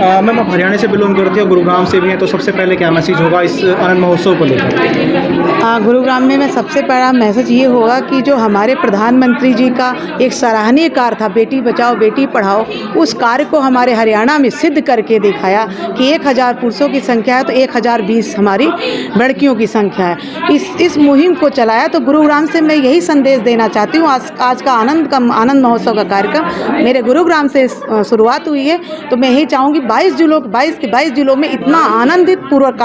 Ma'am आप हरियाणा से belong करती हो, गुरुग्राम से भी हैं, तो सबसे पहले क्या मैसेज होगा इस आनंद महोत्सव को लेकर? गुरुग्राम में सबसे बड़ा मैसेज ये होगा कि जो हमारे प्रधानमंत्री जी का एक सराहनीय कार्य था बेटी बचाओ बेटी पढ़ाओ, उस कार्य को हमारे हरियाणा में सिद्ध करके दिखाया कि 1000 पुरुषों की संख्या है तो 1020 हमारी लड़कियों की संख्या है। इस मुहिम को चलाया। तो गुरुग्राम से मैं यही संदेश देना चाहती हूँ। आज का आनंद महोत्सव का कार्यक्रम मेरे गुरुग्राम से शुरुआत हुई है, तो मैं यही चाहूँगी 22 जिलों में इतना आनंदित पूर्वक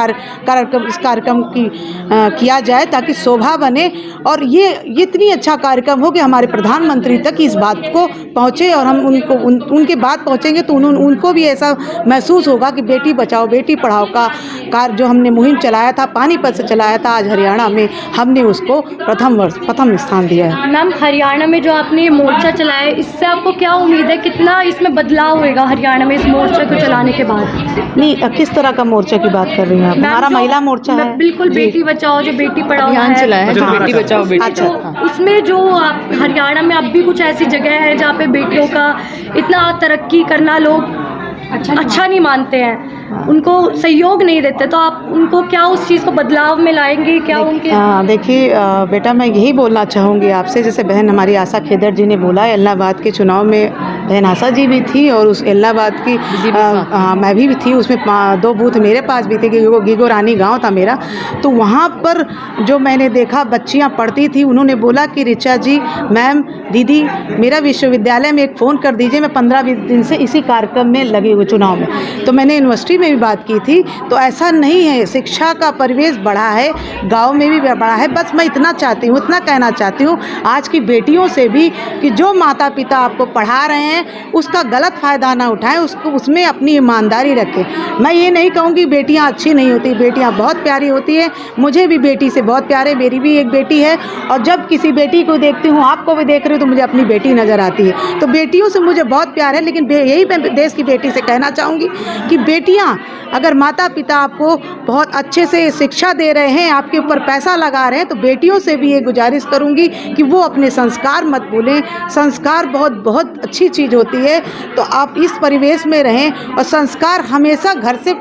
इस कार्यक्रम की किया जाए ताकि शोभा बने और ये इतनी अच्छा कार्यक्रम हो कि हमारे प्रधानमंत्री तक इस बात को पहुँचे और हम उनके बात पहुँचेंगे तो उनको भी ऐसा महसूस होगा कि बेटी बचाओ बेटी पढ़ाओ का कार्य जो हमने मुहिम चलाया था, पानीपत से चलाया था, आज हरियाणा में हमने उसको प्रथम स्थान दिया है। मैम, हरियाणा में जो आपने ये मोर्चा चलाया है, इससे आपको क्या उम्मीद है, कितना इसमें बदलाव होएगा हरियाणा में इस मोर्चा को चलाने के बाद? नहीं, किस तरह का मोर्चा की बात कर रही हैं आप? हमारा महिला मोर्चा है। बिल्कुल, बेटी बचाओ जो बेटी पढ़ाओ अभियान चलाया है, जो बेटी बचाओ बेटी अच्छा, उसमें जो आप हरियाणा में अब भी कुछ ऐसी जगह है जहाँ पे बेटियों का इतना तरक्की करना लोग अच्छा नहीं मानते हैं, उनको सहयोग नहीं देते, तो आप उनको क्या उस चीज़ को बदलाव में लाएंगे क्या उनके? देखिए बेटा, मैं यही बोलना चाहूँगी आपसे, जैसे बहन हमारी आशा खेदर जी ने बोला, इलाहाबाद के चुनाव में बहन आशा जी भी थी और उस इलाहाबाद की मैं भी थी, उसमें 2 बूथ मेरे पास भी थे, गीगो रानी गाँव था मेरा। तो वहाँ पर जो मैंने देखा बच्चियाँ पढ़ती थी, उन्होंने बोला कि ऋचा जी, मैम, दीदी, मेरा विश्वविद्यालय में एक फ़ोन कर दीजिए, मैं 15-20 दिन से इसी कार्यक्रम में लगी हुई चुनाव में। तो मैंने यूनिवर्सिटी में भी बात की थी, तो ऐसा नहीं है, शिक्षा का परिवेश बढ़ा है, गांव में भी बढ़ा है। बस मैं इतना चाहती हूँ, इतना कहना चाहती हूँ आज की बेटियों से भी कि जो माता पिता आपको पढ़ा रहे हैं उसका गलत फ़ायदा ना उठाएं, उसमें अपनी ईमानदारी रखें। मैं ये नहीं कहूँगी बेटियाँ अच्छी नहीं होती, बेटियाँ बहुत प्यारी होती है, मुझे भी बेटी से बहुत प्यार है, मेरी भी एक बेटी है और जब किसी बेटी को देखती हूँ, आपको भी देख रही हूँ, तो मुझे अपनी बेटी नज़र आती है। तो बेटियों से मुझे बहुत प्यार है, लेकिन यही मैं देश की बेटी से कहना चाहूँगी कि बेटियां, अगर माता पिता आपको बहुत अच्छे से शिक्षा दे रहे हैं, आपके ऊपर पैसा लगा रहे हैं, तो बेटियों से भी ये गुजारिश करूँगी कि वो अपने संस्कार मत भूलें। संस्कार बहुत अच्छी चीज़ होती है, तो आप इस परिवेश में रहें और संस्कार हमेशा घर से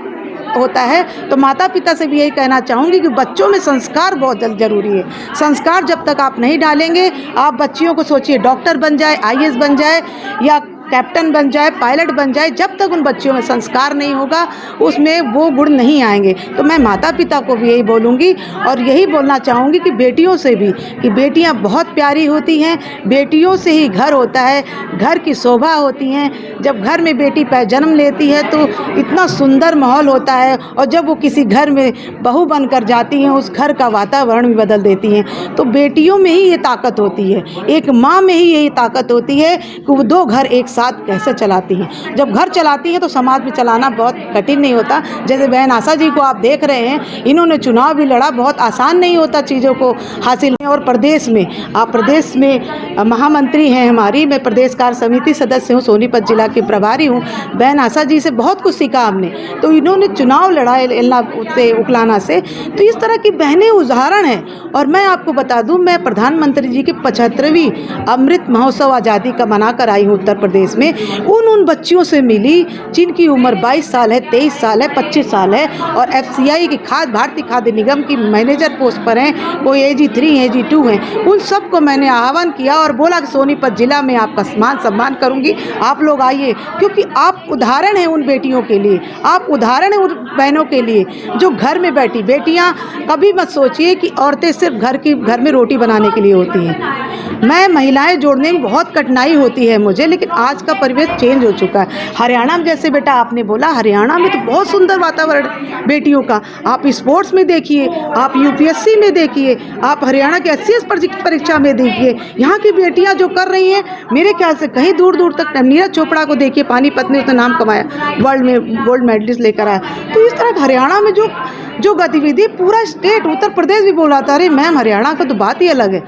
होता है। तो माता पिता से भी यही कहना चाहूँगी कि बच्चों में संस्कार बहुत ज़रूरी है। संस्कार जब तक आप नहीं डालेंगे, आप बच्चियों को सोचिए डॉक्टर बन जाए, IAS बन जाए या कैप्टन बन जाए, पायलट बन जाए, जब तक उन बच्चियों में संस्कार नहीं होगा उसमें वो गुण नहीं आएंगे। तो मैं माता पिता को भी यही बोलूँगी और यही बोलना चाहूँगी कि बेटियों से भी कि बेटियां बहुत प्यारी होती हैं, बेटियों से ही घर होता है, घर की शोभा होती हैं। जब घर में बेटी जन्म लेती है तो इतना सुंदर माहौल होता है और जब वो किसी घर में बहू बनकर जाती हैं, उस घर का वातावरण भी बदल देती हैं। तो बेटियों में ही ये ताकत होती है, एक माँ में ही यही ताकत होती है कि वो 2 घर एक साथ कैसे चलाती हैं। जब घर चलाती हैं तो समाज में चलाना बहुत कठिन नहीं होता। जैसे बहन आशा जी को आप देख रहे हैं, इन्होंने चुनाव भी लड़ा, बहुत आसान नहीं होता चीज़ों को हासिल। और प्रदेश में आप प्रदेश में महामंत्री हैं हमारी, मैं प्रदेश कार्य समिति सदस्य हूँ, सोनीपत जिला की प्रभारी हूँ। बहन आशा जी से बहुत कुछ सीखा हमने, तो इन्होंने चुनाव लड़ा से उकलाना से, तो इस तरह की बहनें उदाहरण हैं। और मैं आपको बता दूं, मैं प्रधानमंत्री जी की 75वीं अमृत महोत्सव आज़ादी का मनाकर आई हूँ उत्तर प्रदेश में। उन बच्चियों से मिली जिनकी उम्र 22 साल है, 23 साल है, 25 साल है और FCI की भारतीय खाद्य निगम की मैनेजर पोस्ट पर हैं, कोई AG3 AG2 हैं। उन सबको मैंने आह्वान किया और बोला कि सोनीपत जिला में आपका सम्मान करूंगी, आप लोग आइए, क्योंकि आप उदाहरण हैं उन बेटियों के लिए, आप उदाहरण हैं उन बहनों के लिए जो घर में बैठी। बेटियां, कभी मत सोचिए कि औरतें सिर्फ घर में रोटी बनाने के लिए होती हैं। मैं महिलाएं जोड़ने में बहुत कठिनाई होती है मुझे, लेकिन आज का परिवेश चेंज हो चुका है। हरियाणा में जैसे बेटा आपने बोला, हरियाणा में तो बहुत सुंदर वातावरण बेटियों का। आप स्पोर्ट्स में देखिए, आप UPSC में देखिए, आप हरियाणा के SCS परीक्षा में देखिए, यहाँ की बेटियाँ जो कर रही हैं, मेरे ख्याल से कहीं दूर दूर तक। नीरज चोपड़ा को देखिए, पानीपत में उसने नाम कमाया, वर्ल्ड में गोल्ड मेडलिस्ट लेकर आया। तो इस तरह हरियाणा में जो गतिविधि पूरा स्टेट, उत्तर प्रदेश भी बोला था, अरे मैम हरियाणा का तो बात ही अलग है,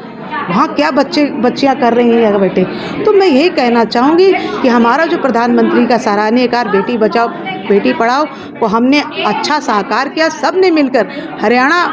वहाँ क्या बच्चियाँ कर रही हैं बेटे। तो मैं यही कहना चाहूँगी कि हमारा जो प्रधानमंत्री का सराहनीय कार्य बेटी बचाओ बेटी पढ़ाओ को हमने अच्छा साकार किया, सब ने मिलकर हरियाणा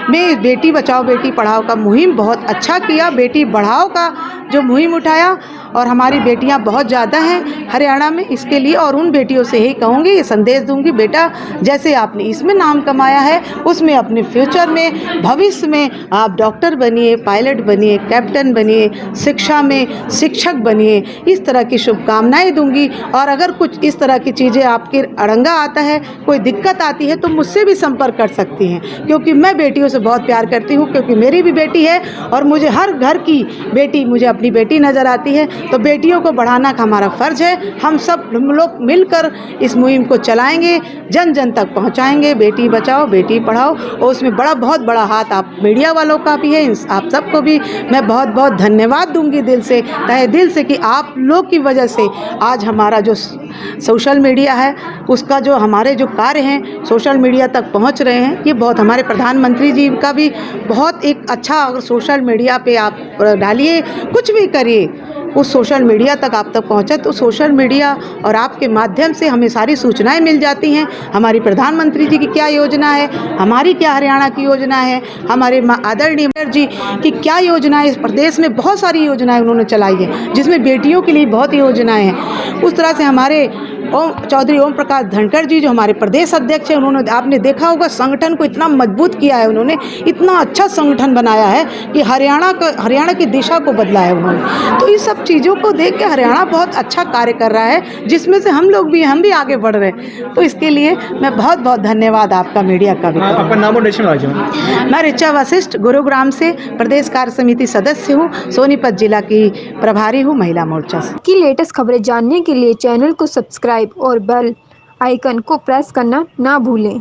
में बेटी बचाओ बेटी पढ़ाओ का मुहिम बहुत अच्छा किया, बेटी बढ़ाओ का जो मुहिम उठाया और हमारी बेटियां बहुत ज़्यादा हैं हरियाणा में, इसके लिए और उन बेटियों से यही कहूँगी, ये संदेश दूंगी, बेटा जैसे आपने इसमें नाम कमाया है उसमें अपने फ्यूचर में, भविष्य में आप डॉक्टर बनिए, पायलट बनिए, कैप्टन बनिए, शिक्षा में शिक्षक बनिए, इस तरह की शुभकामनाएं दूंगी। और अगर कुछ इस तरह की चीज़ें आपके अड़ंगा आता है, कोई दिक्कत आती है तो मुझसे भी संपर्क कर सकती हैं, क्योंकि मैं बेटियों से बहुत प्यार करती हूँ, क्योंकि मेरी भी बेटी है और मुझे हर घर की बेटी मुझे अपनी बेटी नज़र आती है। तो बेटियों को बढ़ाना का हमारा फ़र्ज़ है, हम सब लोग मिलकर इस मुहिम को चलाएंगे, जन जन तक पहुँचाएंगे, बेटी बचाओ बेटी पढ़ाओ। और उसमें बहुत बड़ा हाथ आप मीडिया वालों का भी है, आप सबको भी मैं बहुत बहुत धन्यवाद दूंगी दिल से, तहे दिल से, कि आप लोग की वजह से आज हमारा जो सोशल मीडिया है उसका जो हमारे जो कार्य हैं सोशल मीडिया तक पहुंच रहे हैं। ये बहुत हमारे प्रधानमंत्री जी का भी बहुत एक अच्छा, अगर सोशल मीडिया पे आप डालिए, कुछ भी करिए, उस सोशल मीडिया तक आप तक पहुंचे, तो सोशल मीडिया और आपके माध्यम से हमें सारी सूचनाएं मिल जाती हैं। हमारी प्रधानमंत्री जी की क्या योजना है, हमारी क्या हरियाणा की योजना है, हमारे आदरणीय मेयर जी की क्या योजना है। इस प्रदेश में बहुत सारी योजनाएं उन्होंने चलाई है, जिसमें बेटियों के लिए बहुत योजनाएं हैं। उस तरह से हमारे चौधरी ओम प्रकाश धनखड़ जी जो हमारे प्रदेश अध्यक्ष हैं, उन्होंने, आपने देखा होगा, संगठन को इतना मजबूत किया है उन्होंने, इतना अच्छा संगठन बनाया है कि हरियाणा की दिशा को बदला है उन्होंने। तो इस सब चीज़ों को देख के हरियाणा बहुत अच्छा कार्य कर रहा है, जिसमें से हम भी आगे बढ़ रहे हैं। तो इसके लिए मैं बहुत बहुत धन्यवाद आपका, मीडिया का भी। आपका नाम और नेशनल राज्य में? मैं ऋचा वशिष्ठ गुरुग्राम से प्रदेश कार्य समिति सदस्य हूँ, सोनीपत जिला की प्रभारी हूँ महिला मोर्चा से। की लेटेस्ट खबरें जानने के लिए चैनल को सब्सक्राइब और बेल आइकन को प्रेस करना ना भूलें।